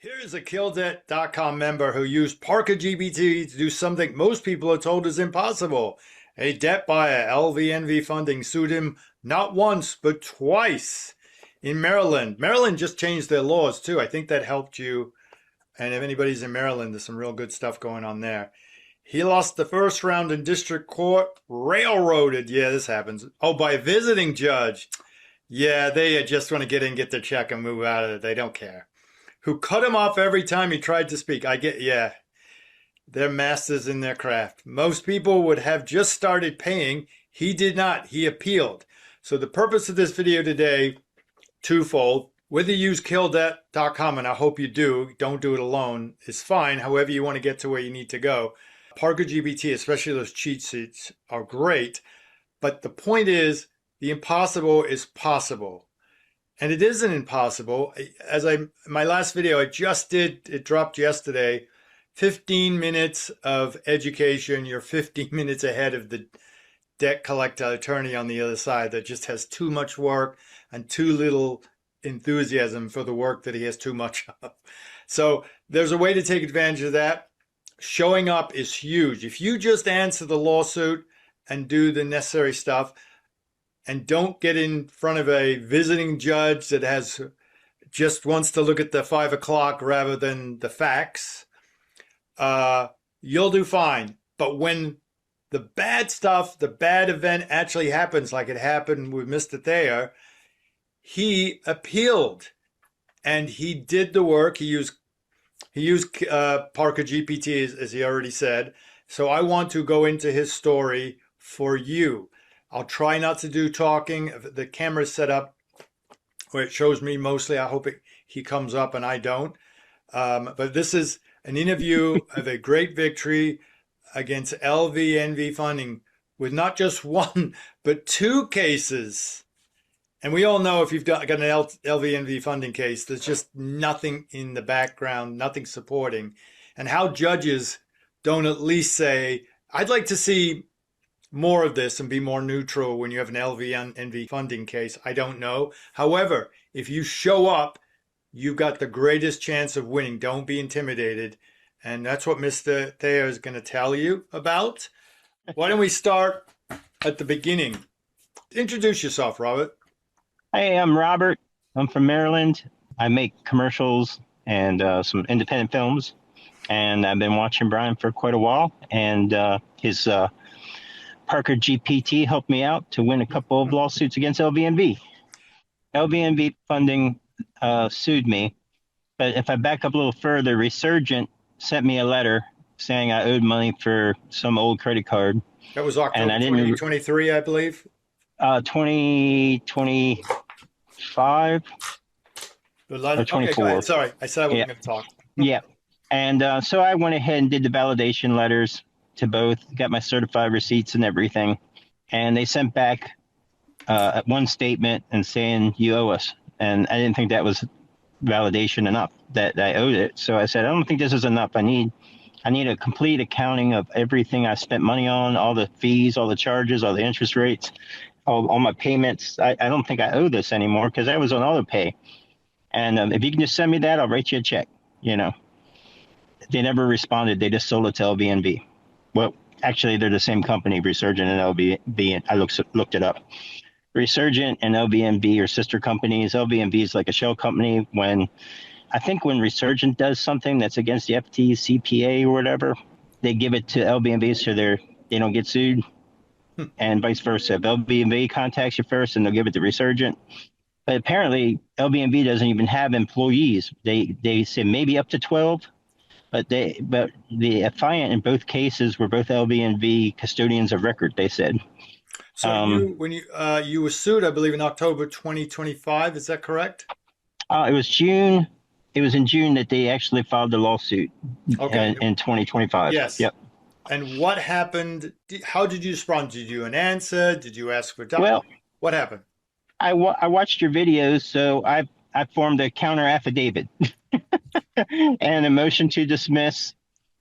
Here's a Killdebt.com member who used ParkerGPT to do something most people are told is impossible. A debt buyer, LVNV Funding, sued him not once, but twice in Maryland. Maryland just changed their laws too. I think that helped you. And if anybody's in Maryland, there's some real good stuff going on there. He lost the first round in district court, railroaded. Yeah, this happens. Oh, by a visiting judge. Yeah, they just want to get in, get their check, and move out of it. They don't care. Who cut him off every time he tried to speak. Yeah, they're masters in their craft. Most people would have just started paying. He did not. He appealed. So the purpose of this video today, twofold. Whether you use Killdebt.com, and I hope you do, don't do it alone, is fine. However you want to get to where you need to go. ParkerGPT, especially those cheat sheets, are great. But the point is, the impossible is possible. And it isn't impossible. My last video I just did, it dropped yesterday, 15 minutes of education. You're 15 minutes ahead of the debt collector attorney on the other side that just has too much work and too little enthusiasm for the work that he has too much of. So there's a way to take advantage of that. Showing up is huge. If you just answer the lawsuit and do the necessary stuff, and don't get in front of a visiting judge that just wants to look at the 5 o'clock rather than the facts, you'll do fine. But when the bad stuff, the bad event actually happens, like it happened with Mr. Thayer, he appealed and he did the work. He used ParkerGPT, as he already said. So I want to go into his story for you. I'll try not to do talking. The camera's set up where it shows me mostly. I hope he comes up and I don't. But this is an interview of a great victory against LVNV Funding with not just one, but 2 cases. And we all know if you've got an LVNV Funding case, there's just nothing in the background, nothing supporting. And how judges don't at least say, I'd like to see more of this and be more neutral when you have an LVNV Funding case, I don't know. However, if you show up, you've got the greatest chance of winning. Don't be intimidated. And that's what Mr. Thayer is going to tell you about. Why don't we start at the beginning? Introduce yourself, Robert. Hey, I'm Robert. I'm from Maryland. I make commercials and some independent films. And I've been watching Brian for quite a while. And his ParkerGPT helped me out to win a couple of lawsuits against LVNV. LVNV Funding sued me, but if I back up a little further, Resurgent sent me a letter saying I owed money for some old credit card. That was October 2023, I believe. 2025 or 24. Okay, sorry, I said I wasn't going to talk. Yeah, and so I went ahead and did the validation letters to both, got my certified receipts and everything. And they sent back one statement and saying, you owe us. And I didn't think that was validation enough that I owed it. So I said, I don't think this is enough. I need a complete accounting of everything I spent money on, all the fees, all the charges, all the interest rates, all my payments. I don't think I owe this anymore because I was on auto pay. And if you can just send me that, I'll write you a check. You know, they never responded. They just sold it to LVNV. Well, actually, they're the same company, Resurgent and LVNV. I looked it up. Resurgent and LVNV are sister companies. LVNV is like a shell company. When Resurgent does something that's against the FTCPA or whatever, they give it to LVNV so they don't get sued, and vice versa. If LVNV contacts you first, and they'll give it to Resurgent. But apparently, LVNV doesn't even have employees. They say maybe up to 12. But the affiant in both cases were both LVNV custodians of record, they said. So you were sued, I believe, in October 2025. Is that correct? It was June. It was in June that they actually filed the lawsuit. Okay. In 2025. Yes. Yep. And what happened? How did you respond? Did you do an answer? Did you ask for documents? Well, what happened? I watched your videos, so I formed a counter affidavit. And a motion to dismiss.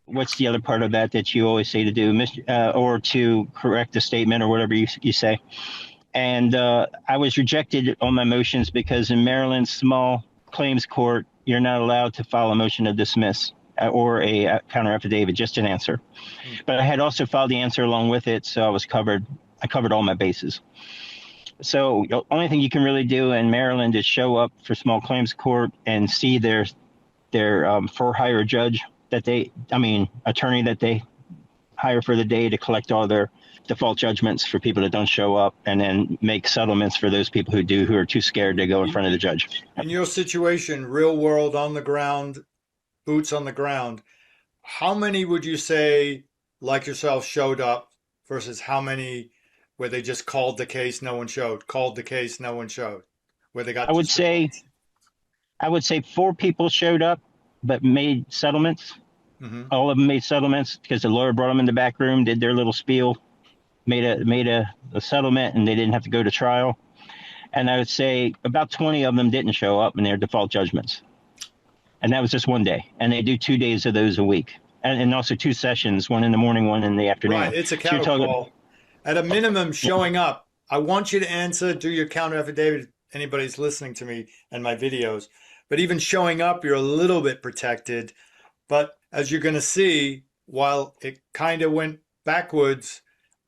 What's the other part of that you always say to do, or to correct a statement or whatever you say? And I was rejected on my motions because in Maryland, small claims court, you're not allowed to file a motion to dismiss or a counter affidavit, just an answer. But I had also filed the answer along with it, so I was covered. I covered all my bases. So the only thing you can really do in Maryland is show up for small claims court and see their for hire judge attorney that they hire for the day to collect all their default judgments for people that don't show up, and then make settlements for those people who are too scared to go in front of the judge. In your situation, real world, on the ground, boots on the ground, how many would you say, like yourself, showed up versus how many where they just called the case, no one showed, called the case, no one showed, where they got? I would say 4 people showed up, but made settlements. Mm-hmm. All of them made settlements because the lawyer brought them in the back room, did their little spiel, made a settlement, and they didn't have to go to trial. And I would say about 20 of them didn't show up in their default judgments. And that was just one day. And they do 2 days of those a week. And also 2 sessions, one in the morning, one in the afternoon. Right, it's a cattle call. At a minimum, showing up. I want you to answer, do your counter affidavit, anybody's listening to me and my videos. But even showing up, you're a little bit protected. But as you're going to see, while it kind of went backwards,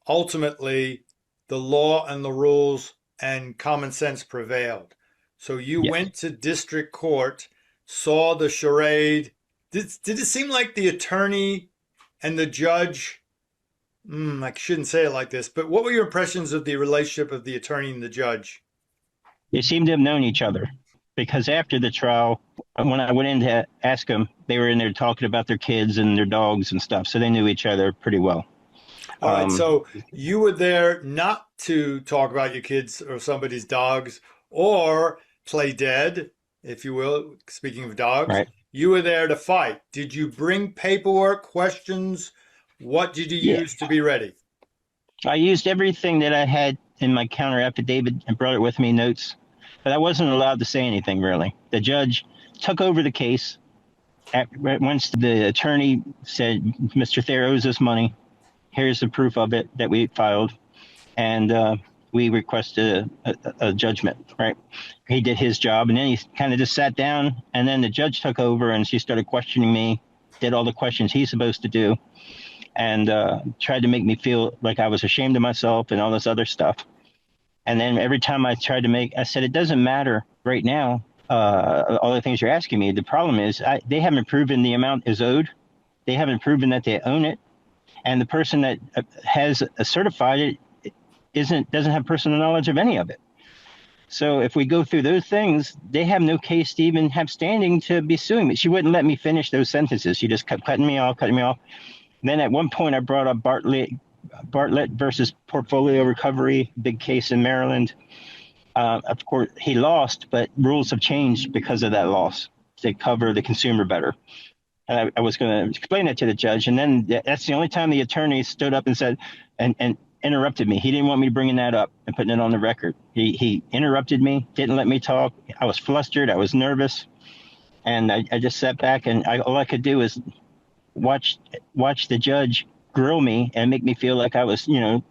ultimately the law and the rules and common sense prevailed. So you went to district court, saw the charade. Did it seem like the attorney and the judge, I shouldn't say it like this, but what were your impressions of the relationship of the attorney and the judge? They seemed to have known each other, because after the trial, when I went in to ask them, they were in there talking about their kids and their dogs and stuff. So they knew each other pretty well. All right. So you were there not to talk about your kids or somebody's dogs or play dead, if you will, speaking of dogs. Right. You were there to fight. Did you bring paperwork, questions? What did you use to be ready? I used everything that I had in my counter affidavit and brought it with me, notes. But I wasn't allowed to say anything, really. The judge took over the case. Once the attorney said, Mr. Thayer owes us money, here's the proof of it that we filed. And we requested a judgment, right? He did his job, and then he kind of just sat down, and then the judge took over, and she started questioning me, did all the questions he's supposed to do, and tried to make me feel like I was ashamed of myself and all this other stuff. And then every time I said, it doesn't matter right now, all the things you're asking me. The problem is they haven't proven the amount is owed. They haven't proven that they own it. And the person that has certified it doesn't have personal knowledge of any of it. So if we go through those things, they have no case to even have standing to be suing me. She wouldn't let me finish those sentences. She just kept cutting me off. Then at one point I brought up Bartlett versus Portfolio Recovery, big case in Maryland. Of course, he lost, but rules have changed because of that loss to cover the consumer better. And I was going to explain that to the judge. And then that's the only time the attorney stood up and said, and interrupted me. He didn't want me bringing that up and putting it on the record. He interrupted me, didn't let me talk. I was flustered. I was nervous. And I just sat back, and all I could do is watch the judge grill me and make me feel like I was, an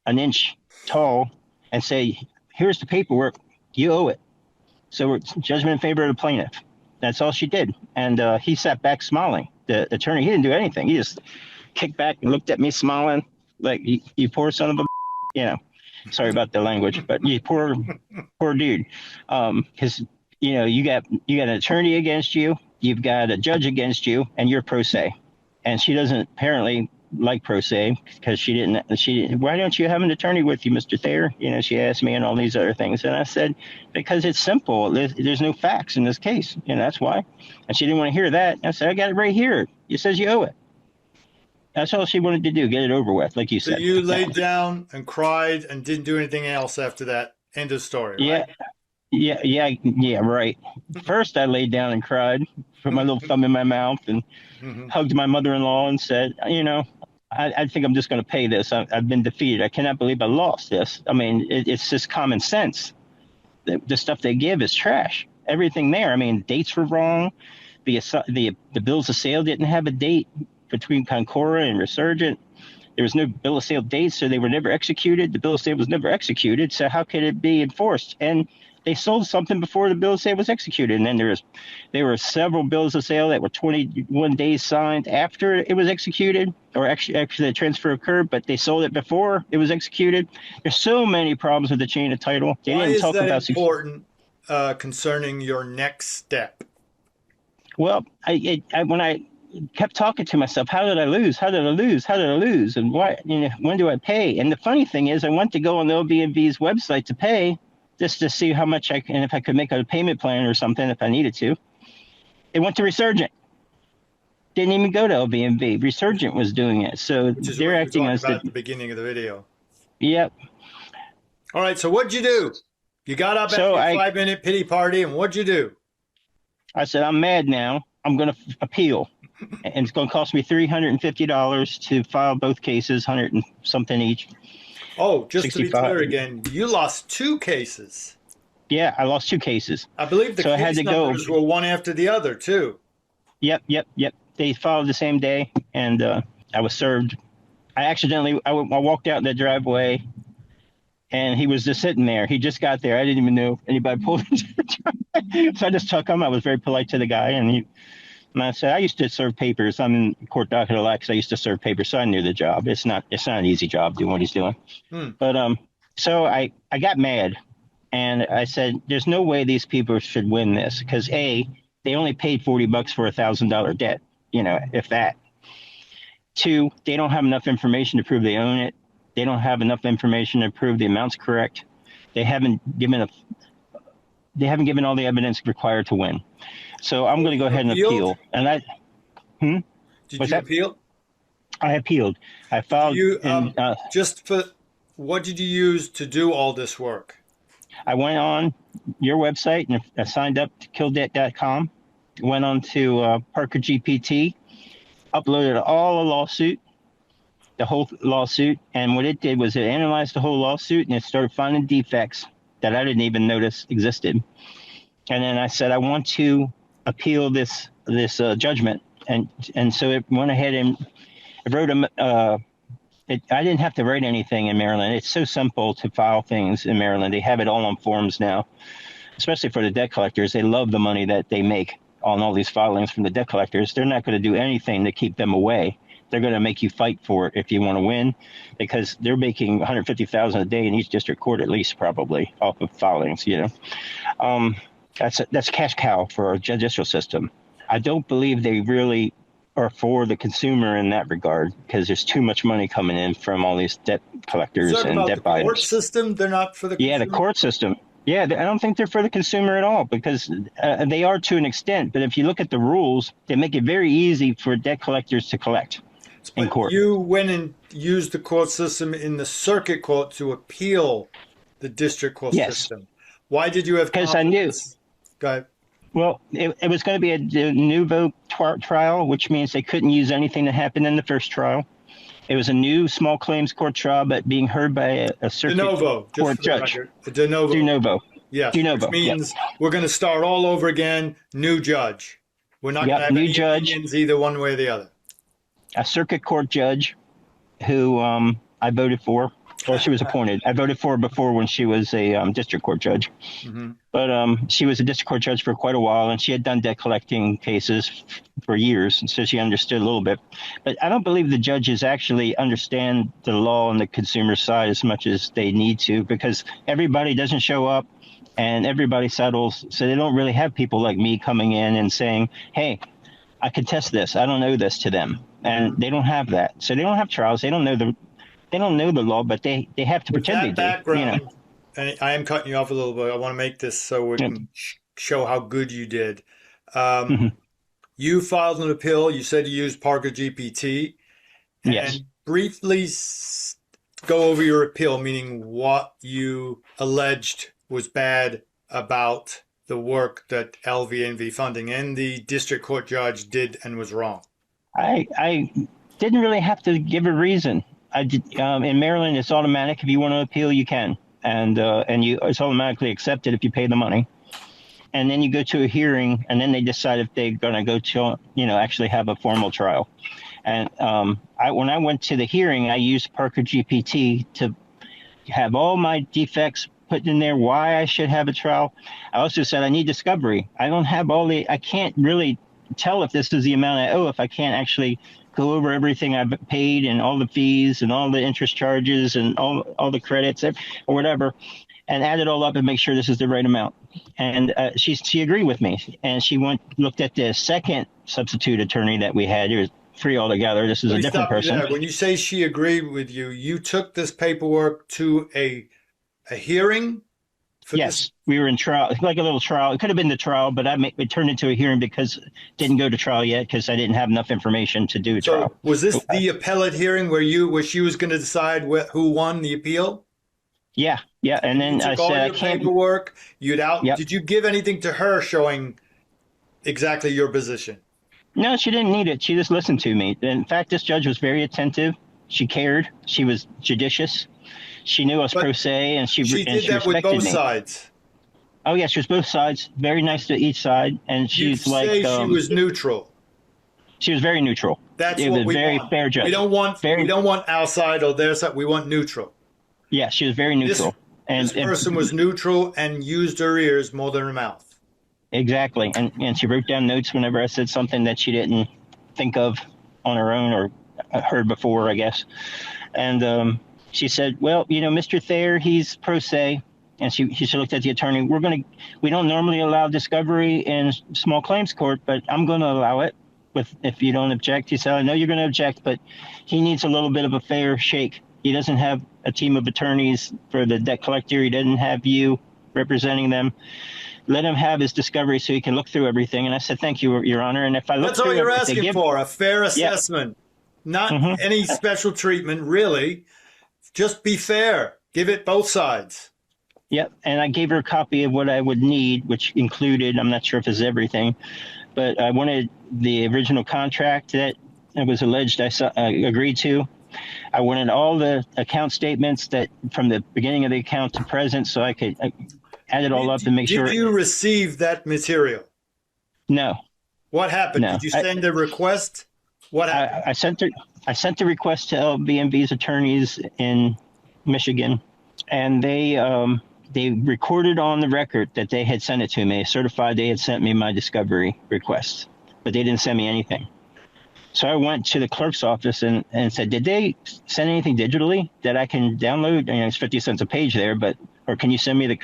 inch tall, and say, here's the paperwork, you owe it. So judgment in favor of the plaintiff. That's all she did. And he sat back smiling. The attorney, he didn't do anything. He just kicked back and looked at me smiling like, you poor son of a, sorry about the language, but you poor dude. Because, you got an attorney against you, you've got a judge against you, and you're pro se. And she doesn't apparently like pro se, because she didn't, why don't you have an attorney with you, Mr. Thayer? She asked me, and all these other things. And I said, because it's simple. There's no facts in this case. That's why. And she didn't want to hear that. I said, I got it right here. It says you owe it. That's all she wanted to do, get it over with, like you said. So you laid down and cried and didn't do anything else after that. End of story, right? Yeah, right. First, I laid down and cried, put my little thumb in my mouth, and hugged my mother-in-law and said, I think I'm just going to pay this. I've been defeated. I cannot believe I lost this. I mean, it's just common sense. The stuff they give is trash. Everything there. I mean, dates were wrong. The bills of sale didn't have a date between Concora and Resurgent. There was no bill of sale dates, so they were never executed. The bill of sale was never executed, so how could it be enforced? And they sold something before the bill of sale was executed, and then there were several bills of sale that were 21 days signed after it was executed, or actually the transfer occurred, but they sold it before it was executed. There's so many problems with the chain of title. They Why didn't is talk that about important concerning your next step? Well, when I kept talking to myself, how did I lose? How did I lose? How did I lose? And why? When do I pay? And the funny thing is, I went to go on the LVNV's website to pay, just to see how much and if I could make a payment plan or something if I needed to. It went to Resurgent. Didn't even go to LVNV. Resurgent was doing it. So they're acting as at the beginning of the video. Yep. All right. So what'd you do? You got up after a 5-minute pity party, and what'd you do? I said, I'm mad now. I'm going to appeal. And it's going to cost me $350 to file both cases, 100 and something each. Oh, just 65. To be clear again, you lost 2 cases. Yeah, I lost 2 cases. I believe the case numbers were one after the other, too. Yep. They filed the same day, and I was served. I walked out in the driveway, and he was just sitting there. He just got there. I didn't even know anybody pulled into the driveway. So I just took him. I was very polite to the guy, and I said, I used to serve papers. I'm in court docket a lot because I used to serve papers, so I knew the job. It's not an easy job doing what he's doing. But so I got mad, and I said, there's no way these people should win this because A, they only paid $40 for $1,000 debt, if that. 2, they don't have enough information to prove they own it. They don't have enough information to prove the amount's correct. They haven't given all the evidence required to win. So I'm going to go ahead and appeal. And Did you appeal? I appealed. I filed. What did you use to do all this work? I went on your website and I signed up to Killdebt.com. Went on to ParkerGPT, uploaded the whole lawsuit. And what it did was it analyzed the whole lawsuit and it started finding defects that I didn't even notice existed. And then I said, I want to appeal this judgment. And so it went ahead and it wrote I didn't have to write anything in Maryland. It's so simple to file things in Maryland. They have it all on forms now, especially for the debt collectors. They love the money that they make on all these filings from the debt collectors. They're not going to do anything to keep them away. They're going to make you fight for it if you want to win, because they're making $150,000 a day in each district court, at least, probably off of filings. That's cash cow for our judicial system. I don't believe they really are for the consumer in that regard, because there's too much money coming in from all these debt collectors and debt buyers. The court system, they're not for the consumer? Yeah, the court system. Yeah, I don't think they're for the consumer at all, because they are to an extent. But if you look at the rules, they make it very easy for debt collectors to collect in court. You went and used the court system in the circuit court to appeal the district court system. Why did you have confidence? Because I knew. Go ahead. Well, it was going to be a Novo trial, which means they couldn't use anything that happened in the first trial. It was a new small claims court trial, but being heard by a circuit court judge. De Novo. Yes, De Novo. Which means we're going to start all over again, new judge. We're not going to have new any judge, opinions either one way or the other. A circuit court judge who I voted for. Well, she was appointed. I voted for her before when she was a district court judge. Mm-hmm. But she was a district court judge for quite a while, and she had done debt collecting cases for years, and so she understood a little bit. But I don't believe the judges actually understand the law on the consumer side as much as they need to, because everybody doesn't show up and everybody settles. So they don't really have people like me coming in and saying, hey, I contest this. I don't know this to them. And they don't have that. So they don't have trials. They don't know the law, but they have to pretend they do. And I am cutting you off a little bit. I want to make this so we can show how good you did. You filed an appeal. You said you used ParkerGPT. Yes. And briefly go over your appeal, meaning what you alleged was bad about the work that LVNV Funding and the district court judge did and was wrong. I didn't really have to give a reason. I did, in Maryland, it's automatic. If you want to appeal, you can. And it's automatically accepted if you pay the money. And then you go to a hearing, and then they decide if they're going to go to, actually have a formal trial. And when I went to the hearing, I used ParkerGPT to have all my defects put in there, why I should have a trial. I also said I need discovery. I can't really tell if this is the amount I owe if I can't actually go over everything I've paid and all the fees and all the interest charges and all the credits or whatever, and add it all up and make sure this is the right amount. And she agreed with me, and she looked at the second substitute attorney that we had. There was three altogether. This is a different person. When you say she agreed with you, you took this paperwork to a hearing? Yes, we were in trial, like a little trial. It could have been the trial, but it turned into a hearing because it didn't go to trial yet because I didn't have enough information to do a trial. Was this the appellate hearing where she was going to decide who won the appeal? Yeah. And then I said, I can't. Paperwork. Yep. Did you give anything to her showing exactly your position? No, she didn't need it. She just listened to me. In fact, this judge was very attentive. She cared. She was judicious. She knew I was pro se, and she did that with both sides. Oh yeah, she was both sides. Very nice to each side, and she's like. She was neutral. She was very neutral. That's what we want. Very fair judge. We don't want our side or their side. We want neutral. Yeah, she was very neutral. This person was neutral and used her ears more than her mouth. Exactly, and she wrote down notes whenever I said something that she didn't think of on her own or heard before, I guess. And she said, "Well, Mr. Thayer, he's pro se." And she looked at the attorney. We don't normally allow discovery in small claims court, but I'm going to allow it if you don't object. He said, "I know you're going to object, but he needs a little bit of a fair shake. He doesn't have a team of attorneys for the debt collector. He doesn't have you representing them. Let him have his discovery so he can look through everything." And I said, "Thank you, Your Honor." And if I look That's all you're asking for, a fair assessment, not any special treatment, really. Just be fair. Give it both sides. Yep. And I gave her a copy of what I would need, which included, I'm not sure if it's everything, but I wanted the original contract that it was alleged I agreed to. I wanted all the account statements that from the beginning of the account to present so I could add it all up and make sure. Did you receive that material? No. What happened? No. Did you send a request? What happened? I sent the request to LVNV's attorneys in Michigan, and they recorded on the record that they had sent it to me, certified they had sent me my discovery request, but they didn't send me anything. So I went to the clerk's office and said, "Did they send anything digitally that I can download? It's 50 cents a page there, or can you send me the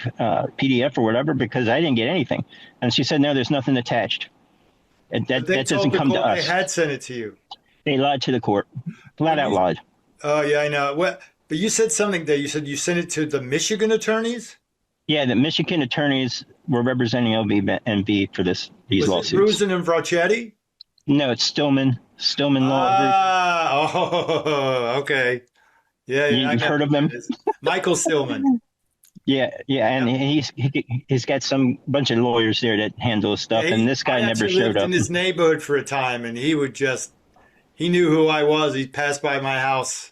PDF or whatever? Because I didn't get anything." And she said, "No, there's nothing attached. That doesn't come to us." They had sent it to you. They lied to the court. Flat out lied. Oh, yeah, I know. But you said something there. You said you sent it to the Michigan attorneys? Yeah, the Michigan attorneys were representing LVNV for these lawsuits. Was it Rusin and Vrochetti? No, it's Stillman Law Group. Oh, okay. Yeah, You've heard of them? Michael Stillman. Yeah, and he's got some bunch of lawyers there that handle his stuff, and this guy never showed up. In his neighborhood for a time, and he knew who I was. He passed by my house.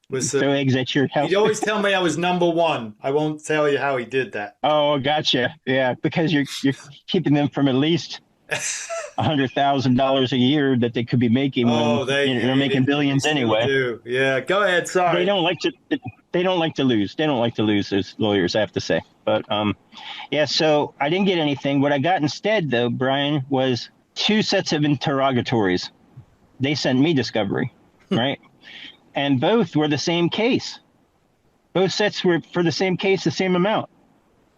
Throw eggs at your house. He'd always tell me I was number one. I won't tell you how he did that. Oh, gotcha. Yeah, because you're keeping them from at least $100,000 a year that they could be making. They're making billions anyway. Yeah, go ahead. Sorry. They don't like to lose. They don't like to lose, those lawyers, I have to say. But so I didn't get anything. What I got instead, though, Brian, was 2 sets of interrogatories. They sent me discovery, right? And both were the same case. Both sets were for the same case, the same amount.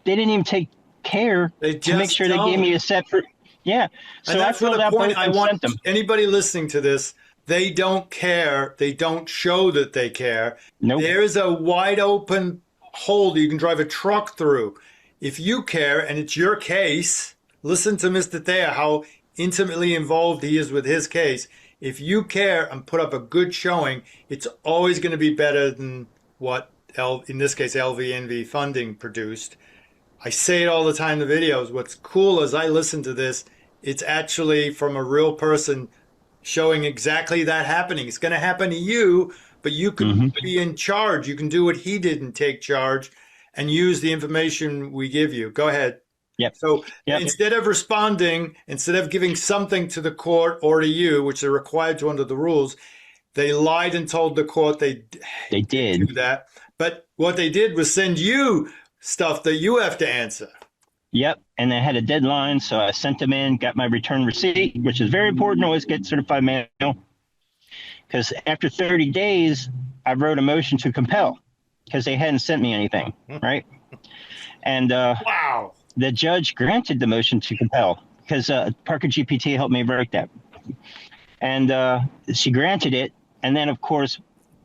They didn't even take care to make sure they gave me a set for. Yeah. So I filled out both and sent them. Anybody listening to this, they don't care. They don't show that they care. Nope. There's a wide open hole that you can drive a truck through. If you care and it's your case, listen to Mr. Thayer, how intimately involved he is with his case. If you care and put up a good showing, it's always going to be better than what, in this case, LVNV Funding produced. I say it all the time in the videos. What's cool is I listen to this. It's actually from a real person showing exactly that happening. It's going to happen to you, but you can be in charge. You can do what he did and take charge and use the information we give you. Go ahead. Yep. So Yep. instead of responding, instead of giving something to the court or to you, which they're required to under the rules, they lied and told the court they did did. do that. But what they did was send you stuff that you have to answer. Yep. And I had a deadline, so I sent them in, got my return receipt, which is very important. Always get certified mail. Because after 30 days, I wrote a motion to compel because they hadn't sent me anything, right? And Wow. the judge granted the motion to compel because ParkerGPT helped me write that. And she granted it. And then, of course,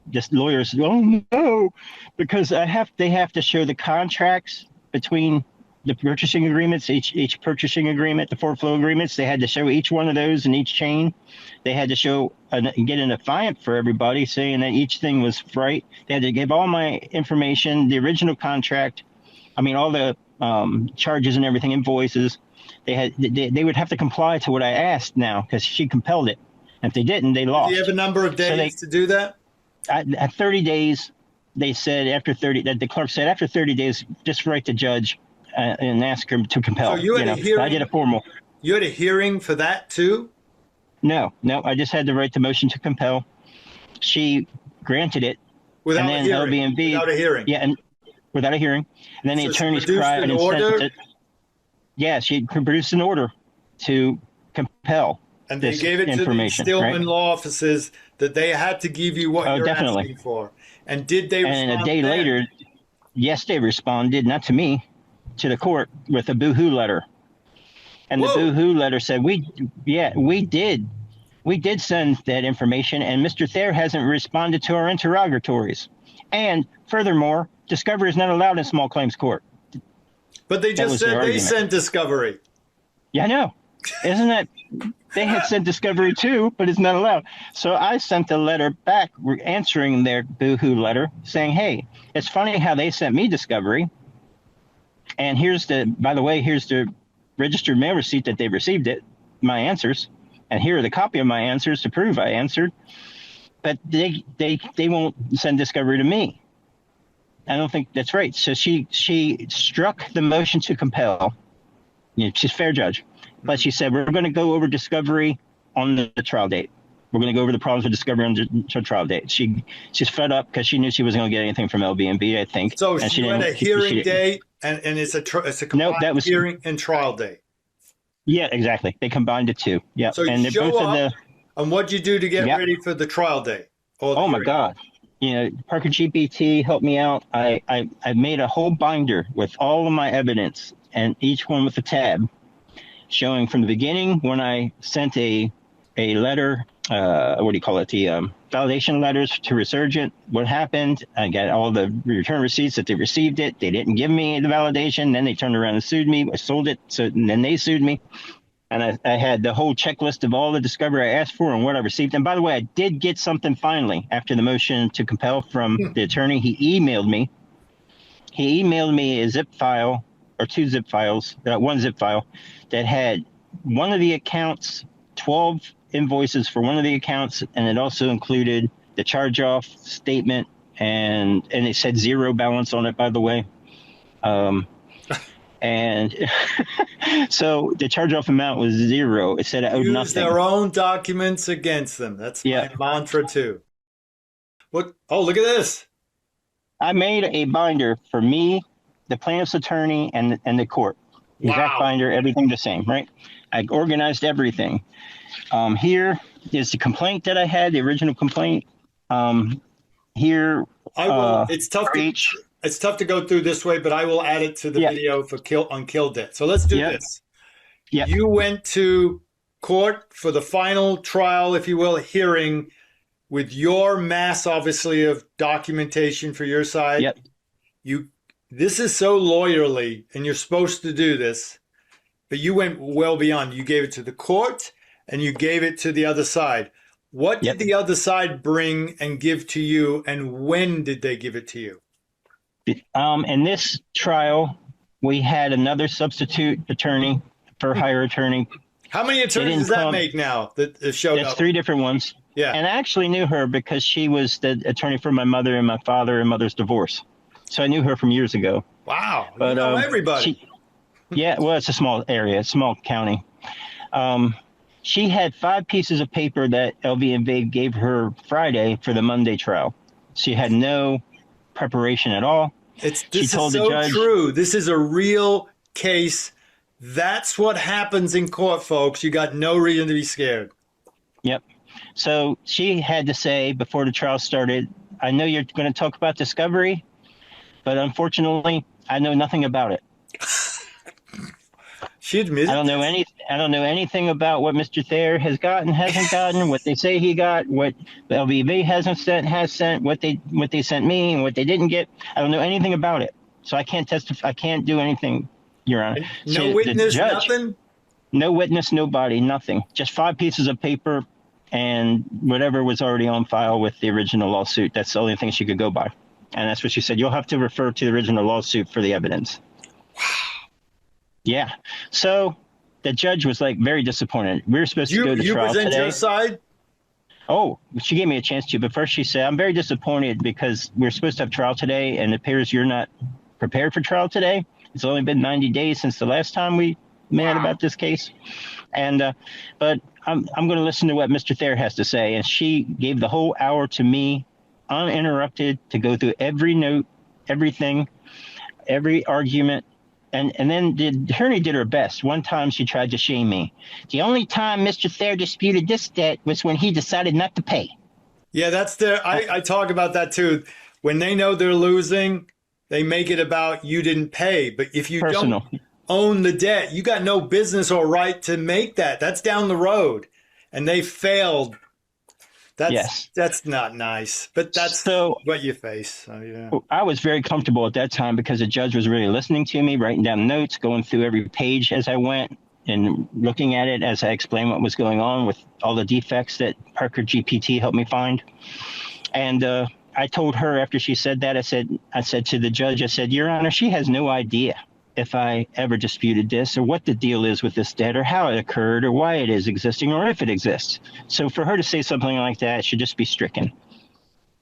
this lawyer said, oh, no, because they have to show the contracts between the purchasing agreements, each purchasing agreement, the 4 flow agreements. They had to show each one of those in each chain. They had to show get an affiant for everybody saying that each thing was right. They had to give all my information, the original contract. I mean, all the charges and everything, invoices. They would have to comply to what I asked now because she compelled it. And if they didn't, they lost. Do you have a number of days to do that? At 30 days, they said after 30, that the clerk said after 30 days, just write the judge and ask her to compel. So you had a hearing. I did a formal. You had a hearing for that too? No, I just had to write the motion to compel. She granted it. Without and then a hearing. LVNV, without a hearing. Yeah, and without a hearing. And then the attorneys cried and sent it. Yeah, she produced an order to compel. And they gave it to the Stillman law offices that they had to give you what you're asking for. And did they respond? And a day later, yes, they responded, not to me, to the court with a boo-hoo letter. And the boo-hoo letter said, we did send that information, and Mr. Thayer hasn't responded to our interrogatories. And furthermore, discovery is not allowed in small claims court. But they just said they sent discovery. Yeah, I know. Isn't that? They had sent discovery too, but it's not allowed. So I sent a letter back answering their boo-hoo letter saying, hey, it's funny how they sent me discovery. And by the way, here's the registered mail receipt that they received it, my answers. And here are the copy of my answers to prove I answered. But they won't send discovery to me. I don't think that's right. So she struck the motion to compel. She's a fair judge. But she said, we're going to go over discovery on the trial date. We're going to go over the problems with discovery on the trial date. She's fed up because she knew she wasn't going to get anything from LVNV, I think. So she had a hearing date, and it's a combined hearing and trial date. Yeah, exactly. They combined the two. Yeah. So and show both up, and what'd you do to get ready for the trial date? Oh, my God. ParkerGPT helped me out. I made a whole binder with all of my evidence, and each one with a tab, showing from the beginning when I sent a letter, what do you call it? The validation letters to Resurgent, what happened. I got all the return receipts that they received it. They didn't give me the validation. Then they turned around and sued me. I sold it. And then they sued me. And I had the whole checklist of all the discovery I asked for and what I received. And by the way, I did get something finally after the motion to compel from the attorney. He emailed me. He emailed me a zip file or 2 zip files, one zip file that had one of the accounts, 12 invoices for one of the accounts, and it also included the charge-off statement, and it said 0 balance on it, by the way. And so the charge-off amount was 0. It said I owed nothing. Use their own documents against them. That's my mantra too. What? Oh, look at this. I made a binder for me, the plaintiff's attorney, and the court. Exact binder, everything the same, right? I organized everything. Here is the complaint that I had, the original complaint. Here, I will. It's tough to go through this way, but I will add it to the video for on Killdebt. So let's do this. Yeah. You went to court for the final trial, if you will, hearing with your mass, obviously, of documentation for your side. Yep. This is so lawyerly, and you're supposed to do this, but you went well beyond. You gave it to the court, and you gave it to the other side. What did the other side bring and give to you, and when did they give it to you? In this trial, we had another substitute attorney for hire attorney. How many attorneys does that make now that showed up? It's 3 different ones. Yeah. And I actually knew her because she was the attorney for my mother and my father and mother's divorce. So I knew her from years ago. Wow. But you know everybody. Yeah, well, it's a small area, a small county. She had 5 pieces of paper that LVNV gave her Friday for the Monday trial. She had no preparation at all. She This is told the so judge, true. This is a real case. That's what happens in court, folks. You got no reason to be scared. yep. So she had to say before the trial started, I know you're going to talk about discovery, but unfortunately, I know nothing about it. She admitted I don't know anything about what Mr. Thayer has gotten, hasn't gotten, what they say he got, what the LVV hasn't sent, has sent, what they sent me, and what they didn't get. I don't know anything about it, so I can't testify. I can't do anything, Your Honor. no So the witness, judge, nothing. no witness, nobody, nothing. Just 5 pieces of paper and whatever was already on file with the original lawsuit. That's the only thing she could go by, and that's what she said. You'll have to refer to the original lawsuit for the evidence. Yeah. So the judge was like very disappointed. We were supposed to go to You trial present today. your side. Oh, she gave me a chance to, but first she said, I'm very disappointed because we're supposed to have trial today and it appears you're not prepared for trial today. It's only been 90 days since the last time we met about this case. And, but I'm going to listen to what Mr. Thayer has to say. And she gave the whole hour to me uninterrupted to go through every note, everything, every argument. And then the attorney did her best. One time she tried to shame me. The only time Mr. Thayer disputed this debt was when he decided not to pay. Yeah, that's I talk about that too. When they know they're losing, they make it about you didn't pay. But if you Personal. don't own the debt, you got no business or right to make that. That's down the road. And they failed. That's not nice. But that's what you face. So, yeah. I was very comfortable at that time because the judge was really listening to me, writing down notes, going through every page as I went and looking at it as I explained what was going on with all the defects that ParkerGPT helped me find. And I told her after she said that, I said to the judge, I said, Your Honor, she has no idea if I ever disputed this or what the deal is with this debt or how it occurred or why it is existing or if it exists. So for her to say something like that should just be stricken.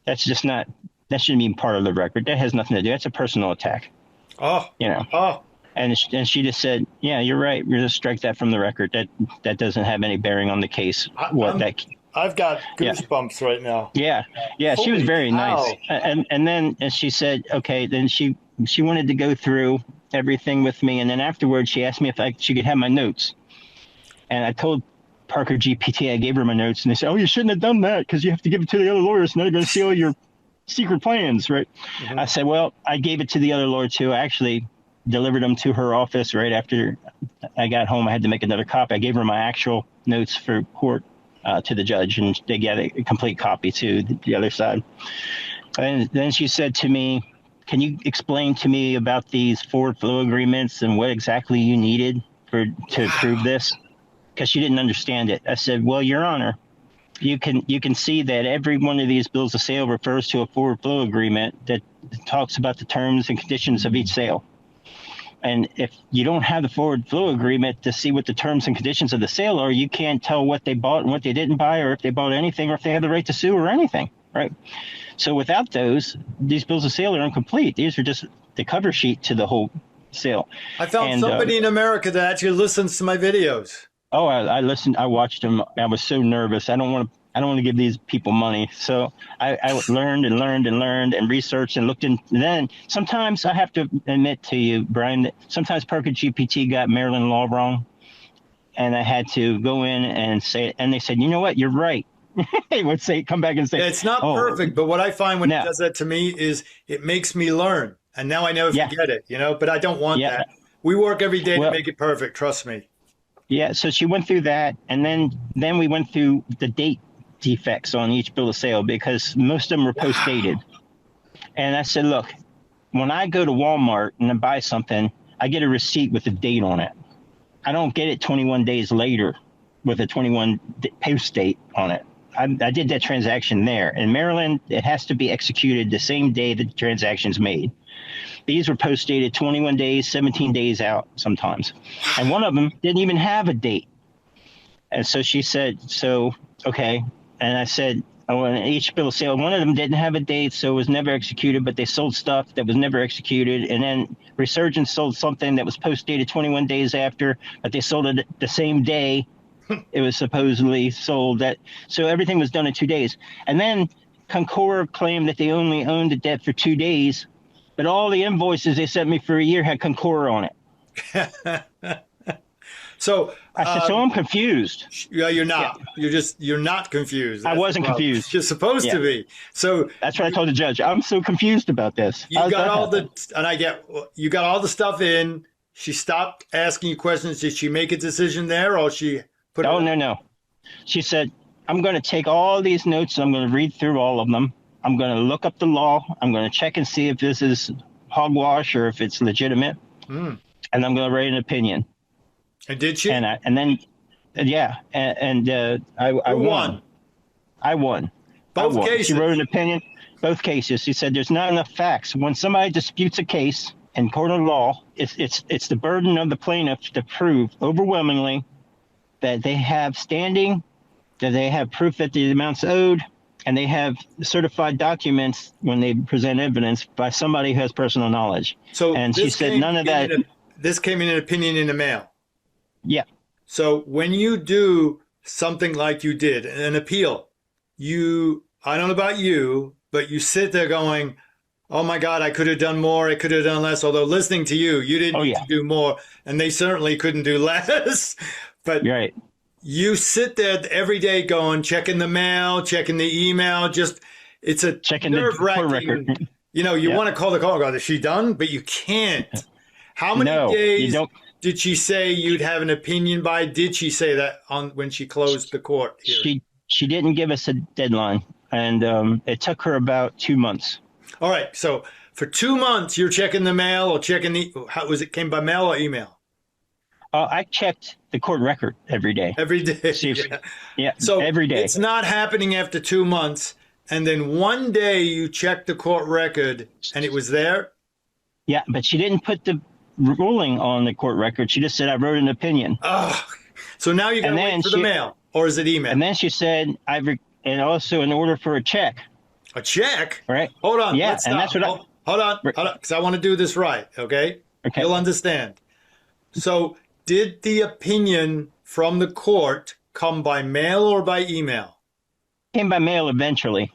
That's just not, that shouldn't be part of the record. That has nothing to do. That's a personal attack. Oh, you know. Oh, and she just said, yeah, you're right. We're just strike that from the record. That doesn't have any bearing on the case. I've got goosebumps right now. Yeah. Holy She was very cow. nice. And then she said, okay, then she wanted to go through everything with me. And then afterwards, she asked me if she could have my notes. And I told ParkerGPT, I gave her my notes. And they said, oh, you shouldn't have done that because you have to give it to the other lawyers. And they're going to see all your secret plans, right? Mm-hmm. I said, well, I gave it to the other lawyer, too. I actually delivered them to her office right after I got home. I had to make another copy. I gave her my actual notes for court to the judge, and they got a complete copy to the other side. And then she said to me, can you explain to me about these forward flow agreements and what exactly you needed to prove this? Because she didn't understand it. I said, well, Your Honor, you can see that every one of these bills of sale refers to a forward flow agreement that talks about the terms and conditions of each sale. And if you don't have the forward flow agreement to see what the terms and conditions of the sale are, you can't tell what they bought and what they didn't buy, or if they bought anything, or if they have the right to sue or anything, right? So without those, these bills of sale are incomplete. These are just the cover sheet to the whole sale. I found somebody in America that actually listens to my videos. Oh, I listened. I watched them. I was so nervous. I don't want to give these people money. So I learned and researched and looked in. And then sometimes I have to admit to you, Brian, that sometimes ParkerGPT got Maryland law wrong. And I had to go in and say, and they said, you know what, you're right. They would come back and say, it's not perfect. But what I find when it does that to me is it makes me learn. And now I never forget it, but I don't want that. We work every day to make it perfect. Trust me. Yeah. So she went through that. And then we went through the date defects on each bill of sale because most of them were post dated. And I said, look, when I go to Walmart and I buy something, I get a receipt with a date on it. I don't get it 21 days later with a 21 post date on it. I did that transaction there. In Maryland, it has to be executed the same day the transaction's made. These were post dated 21 days, 17 days out sometimes. And one of them didn't even have a date. And so she said, okay. And I said, Oh, and each bill of sale, one of them didn't have a date, so it was never executed, but they sold stuff that was never executed. And then Resurgence sold something that was post dated 21 days after, but they sold it the same day it was supposedly sold. That so everything was done in 2 days. And then Concor claimed that they only owned the debt for 2 days, but all the invoices they sent me for a year had Concor on it. So I said, so I'm confused. Yeah, you're not. Yeah. You're not confused. I wasn't confused. You're supposed to be. So that's what I told the judge. I'm so confused about this. You got all the stuff in. She stopped asking you questions. Did she make a decision there, or she put? Oh, no. She said, I'm going to take all these notes. I'm going to read through all of them. I'm going to look up the law. I'm going to check and see if this is hogwash or if it's legitimate. And I'm going to write an opinion. And did she? I won. I won. Both cases. She wrote an opinion. Both cases. She said there's not enough facts. When somebody disputes a case in court of law, it's the burden of the plaintiff to prove overwhelmingly that they have standing, that they have proof that the amount's owed, and they have certified documents when they present evidence by somebody who has personal knowledge. And she said none of that. This came in an opinion in the mail. Yeah. So when you do something like you did, an appeal, I don't know about you, but you sit there going, oh my God, I could have done more. I could have done less. Although listening to you didn't need to do more, and they certainly couldn't do less. But you sit there every day going, checking the mail, checking the email. It's a nerve-wracking. You want to call the call and go, is she done? But you can't. How many days did she say you'd have an opinion by? Did she say that when she closed the court hearing? She didn't give us a deadline, and it took her about 2 months. All right. So for 2 months, you're checking the mail or checking came by mail or email? I checked the court record every day. Every day. So every day. It's not happening after 2 months. And then one day you checked the court record and it was there? Yeah, but she didn't put the ruling on the court record. She just said, I wrote an opinion. Oh, so now you got to wait for the mail, or is it email? And then she said, and also an order for a check. A check? Right. Hold on. Yeah, let's and stop. that's what Hold on, because I want to do this right, okay? Okay. You'll understand. So did the opinion from the court come by mail or by email? Came by mail eventually.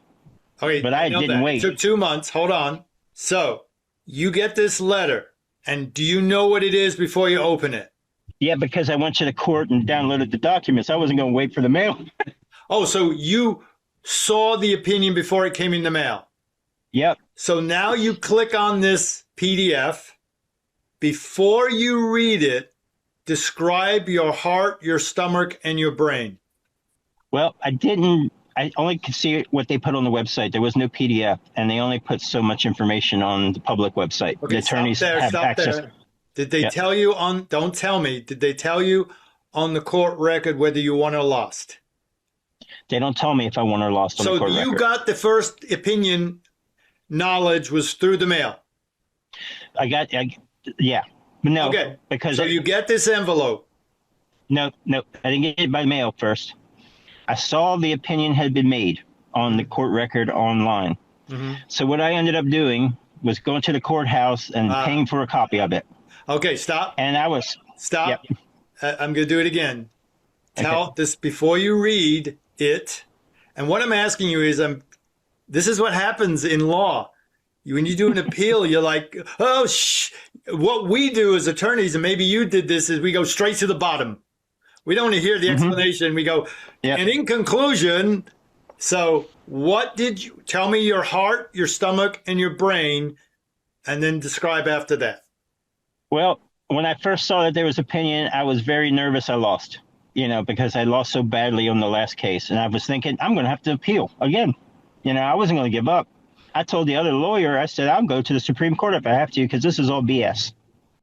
Okay, but I didn't wait. It took 2 months. Hold on. So you get this letter, and do you know what it is before you open it? Yeah, because I went to the court and downloaded the documents. I wasn't going to wait for the mail. Oh, so you saw the opinion before it came in the mail? Yep. So now you click on this PDF. Before you read it, describe your heart, your stomach, and your brain. Well, I only could see what they put on the website. There was no PDF, and they only put so much information on the public website. Okay, the attorneys have access. There. Did they tell you don't tell me, did they tell you on the court record whether you won or lost? They don't tell me if I won or lost on the court record. So you got the first opinion knowledge was through the mail? Yeah. No. Okay. Because you get this envelope. No. I didn't get it by mail first. I saw the opinion had been made on the court record online. Mm-hmm. So what I ended up doing was going to the courthouse and paying for a copy of it. Okay, stop. And I was... Stop. Yep. I'm going to do it again. Tell this before you read it. And what I'm asking you is, this is what happens in law. When you do an appeal, you're like, oh, what we do as attorneys, and maybe you did this, is we go straight to the bottom. We don't want to hear the explanation. We go, and in conclusion, so what did you tell me your heart, your stomach, and your brain, and then describe after that? Well, when I first saw that there was opinion, I was very nervous I lost, because I lost so badly on the last case. And I was thinking, I'm going to have to appeal again. I wasn't going to give up. I told the other lawyer, I said, I'll go to the Supreme Court if I have to, because this is all BS.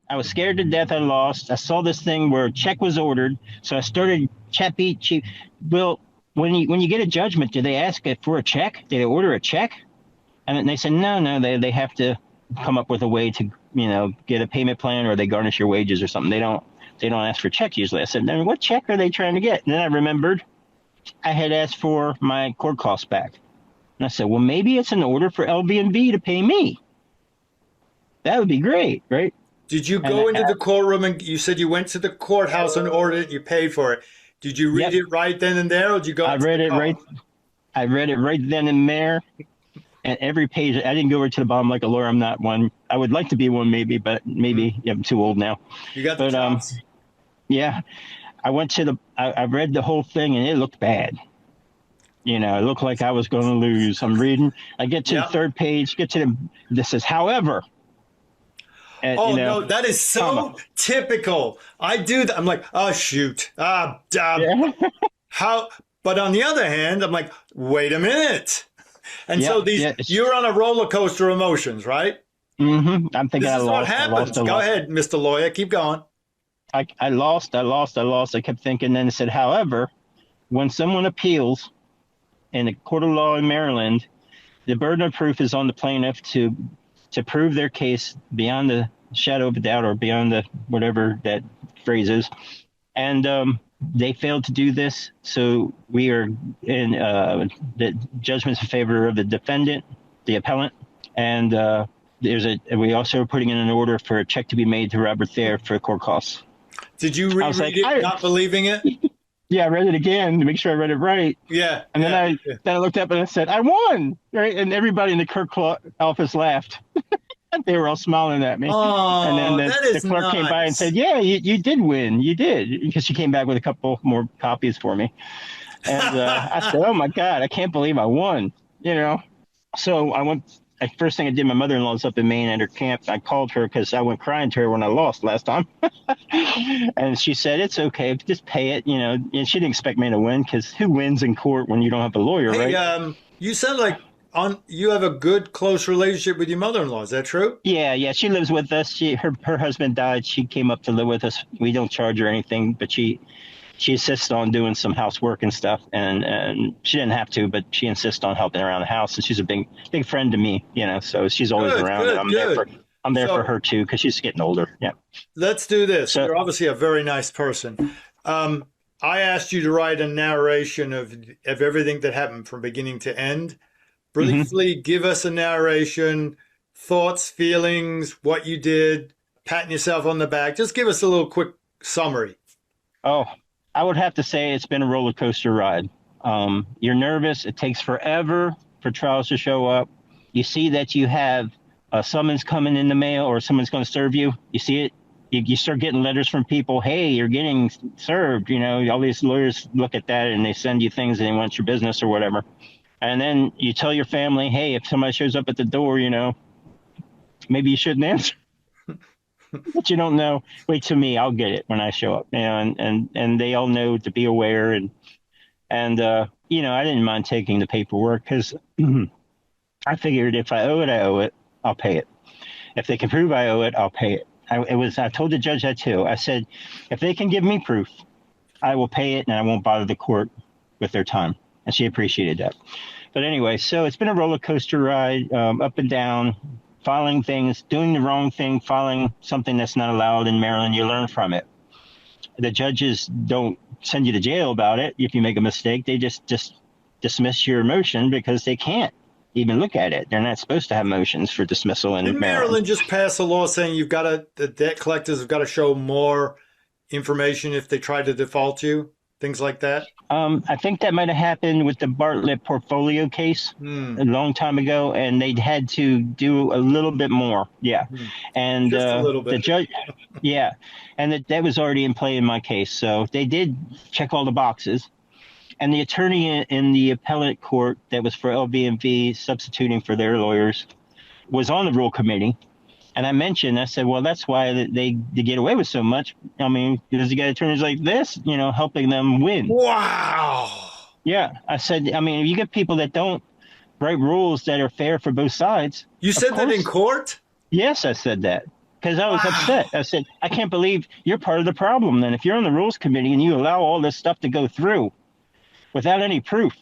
I was scared to death I lost. I saw this thing where a check was ordered. So I started ChatGPT. Well, when you get a judgment, do they ask it for a check? Do they order a check? And then they said, no, they have to come up with a way to, get a payment plan, or they garnish your wages or something. They don't ask for a check usually. I said, what check are they trying to get? And then I remembered I had asked for my court costs back. And I said, well, maybe it's an order for LVNV to pay me. That would be great, right? Did you And go into the courtroom and you said you went to the courthouse and ordered it, you paid for it. Did you read yep, it right then and there, or did you go I into the read it car? right. I read it right then and there. And every page, I didn't go right to the bottom like a lawyer. I'm not one. I would like to be one, maybe, but Hmm. maybe I'm too old now. You got the But chops. yeah, I went to I read the whole thing, and it looked bad. It looked like I was going to lose. I'm reading. I get to the Yeah. third page. Get to the. This says, however, and Oh no, that is comma. so typical. I do that. I'm like, oh shoot. Yeah, How? But on the other hand, I'm like, wait a minute. And yeah, so these, yeah. you're on a roller coaster of emotions, right? I'm thinking This I is what lost. I lost happens. a Go lot. ahead, Mr. Lawyer. Keep going. I lost. I lost. I lost. I kept thinking. Then it said, however, when someone appeals in a court of law in Maryland, the burden of proof is on the plaintiff to prove their case beyond the shadow of a doubt or beyond the whatever that phrase is. And they failed to do this, so we are in the judgments in favor of the defendant, the appellant, and we also are putting in an order for a check to be made to Robert Thayer for court costs. Did you I was reread like, it, not believing it? yeah, I read it again to make sure I read it right. Yeah, And then yeah. I looked up and I said, I won, right? And everybody in the clerk office laughed. They were all smiling at me. And then Oh, that the is clerk came by and nice. said, yeah, you did win. You did. Because she came back with a couple more copies for me. And I said, oh my God, I can't believe I won. So I went. First thing I did, my mother-in-law's up in Maine at her camp. I called her because I went crying to her when I lost last time. And she said, it's okay, just pay it. And she didn't expect me to win because who wins in court when you don't have a lawyer, Hey, right? you sound like you have a good, close relationship with your mother-in-law. Is that true? Yeah, yeah. She lives with us. Her husband died. She came up to live with us. We don't charge her anything, but she insists on doing some housework and stuff. And she didn't have to, but she insists on helping around the house. And she's a big friend to me. So she's always Good, around, and good, good. I'm there for So her too because she's getting older. Yeah. let's do this. So You're obviously a very nice person. Um, I asked you to write a narration of everything that happened from beginning to end. mhm. Briefly, give us a narration, thoughts, feelings, what you did, patting yourself on the back. Just give us a little quick summary. Oh, I would have to say it's been a roller coaster ride. You're nervous. It takes forever for trials to show up. You see that you have a summons coming in the mail or someone's going to serve you. You see it. You start getting letters from people. Hey, you're getting served. All these lawyers look at that and they send you things and they want your business or whatever. And then you tell your family, hey, if somebody shows up at the door, maybe you shouldn't answer. But you don't know. Wait till me. I'll get it when I show up. And they all know to be aware. And I didn't mind taking the paperwork because I figured if I owe it. I'll pay it. If they can prove I owe it, I'll pay it. I told the judge that too. I said, if they can give me proof, I will pay it and I won't bother the court with their time. And she appreciated that. But anyway, so it's been a roller coaster ride, up and down, filing things, doing the wrong thing, filing something that's not allowed in Maryland. You learn from it. The judges don't send you to jail about it if you make a mistake. They just dismiss your motion because they can't even look at it. They're not supposed to have motions for dismissal in Didn't Maryland. Maryland just pass a law saying the debt collectors have got to show more information if they try to default you? Things like that? I think that might have happened with the Bartlett portfolio case Hmm. a long time ago, and they had to do a little bit more. Yeah, Hmm. and Just a little the bit. judge, yeah, and that was already in play in my case. So they did check all the boxes. And the attorney in the appellate court that was for LVNV substituting for their lawyers was on the rule committee. And I said, well, that's why they get away with so much. I mean, because you got attorneys like this, helping them win. Wow. Yeah. I said, I mean, if you get people that don't write rules that are fair for both sides, You of said that in course, court? yes, I said that. Because I was upset. Wow. I said, I can't believe you're part of the problem. Then if you're on the rules committee and you allow all this stuff to go through without any proof,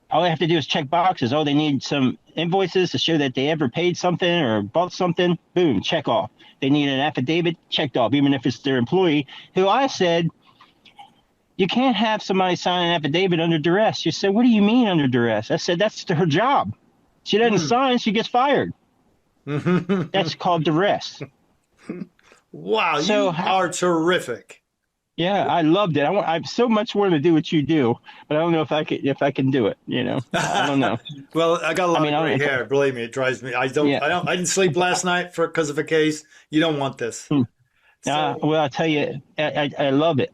all they have to do is check boxes. Oh, they need some invoices to show that they ever paid something or bought something. Boom, check off. They need an affidavit, checked off, even if it's their employee, who I said You can't have somebody sign an affidavit under duress. She said, what do you mean under duress? I said, that's her job. She doesn't sign, she gets fired. That's called duress. Wow, So, you are terrific. yeah, I loved it. I so much want to do what you do, but I don't know if I can do it. You know, I don't know. Well, I got a lot I of gray hair. Believe me, it drives me. I didn't sleep last night because of a case. You don't want this. So, Well, I'll tell you, I love it.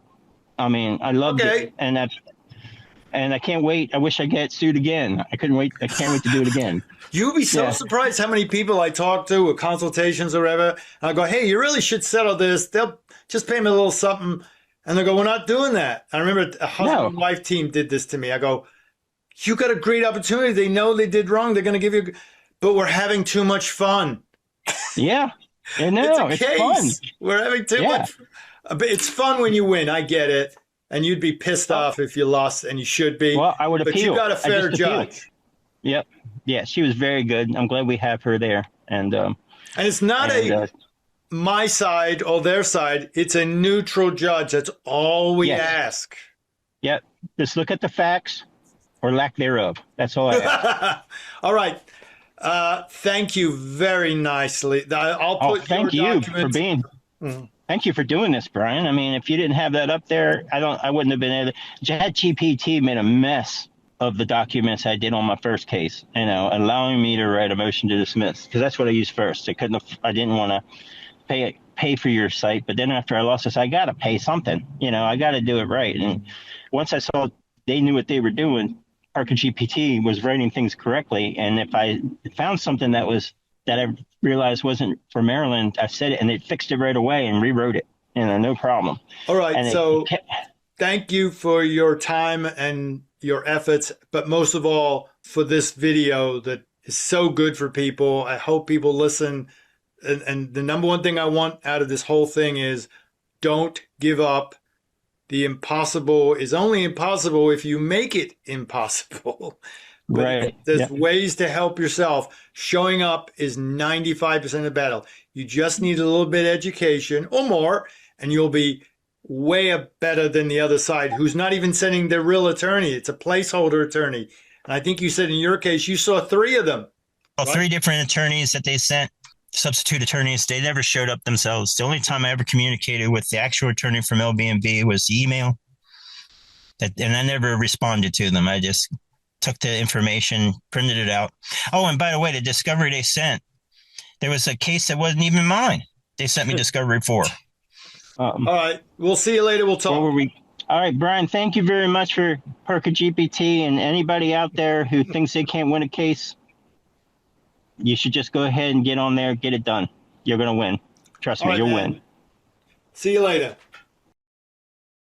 I mean, I loved it, and I can't wait. I wish I get sued again. I couldn't wait. I can't wait to do it again. You'll be so surprised how many people I talk to with consultations or whatever. And I go, hey, you really should settle this. They'll just pay me a little something. And they go, we're not doing that. I remember a husband and wife team did this to me. I go, you got a great opportunity. They know they did wrong. They're going to give you, but we're having too much fun. Yeah. It's fun. We're having too much. But it's fun when you win. I get it. And you'd be pissed off if you lost, and you should be. Well, I would appeal. But you got a fair judge. Yep. Yeah, she was very good. I'm glad we have her there. And it's not my side or their side. It's a neutral judge. That's all we ask. Yep. Just look at the facts or lack thereof. That's all I ask. All right. Thank you very nicely. I'll put thank you for being. Thank you for doing this, Brian. I mean, if you didn't have that up there, I wouldn't have been able to. ChatGPT made a mess of the documents I did on my first case, allowing me to write a motion to dismiss, because that's what I used first. I didn't want to pay for your site, but then after I lost this, I got to pay something. I got to do it right. And once I saw they knew what they were doing, ParkerGPT was writing things correctly, and if I found something that I realized wasn't for Maryland, I said it, and it fixed it right away and rewrote it. No problem. All right. And so thank you for your time and your efforts, but most of all for this video that is so good for people. I hope people listen. And the number one thing I want out of this whole thing is don't give up. The impossible is only impossible if you make it impossible. But right. There's ways to help yourself. Showing up is 95% of the battle. You just need a little bit of education or more, and you'll be way better than the other side, who's not even sending their real attorney. It's a placeholder attorney. And I think you said in your case, you saw 3 of them. Well, right? 3 different attorneys that they sent, substitute attorneys. They never showed up themselves. The only time I ever communicated with the actual attorney from LVNV was the email. And I never responded to them. I just took the information, printed it out. Oh, and by the way, the discovery they sent, there was a case that wasn't even mine. They sent me discovery 4. All right. We'll see you later. We'll talk. All right, Brian, thank you very much for ParkerGPT, and anybody out there who thinks they can't win a case, you should just go ahead and get on there, get it done. You're going to win. Trust me, you'll win. See you later.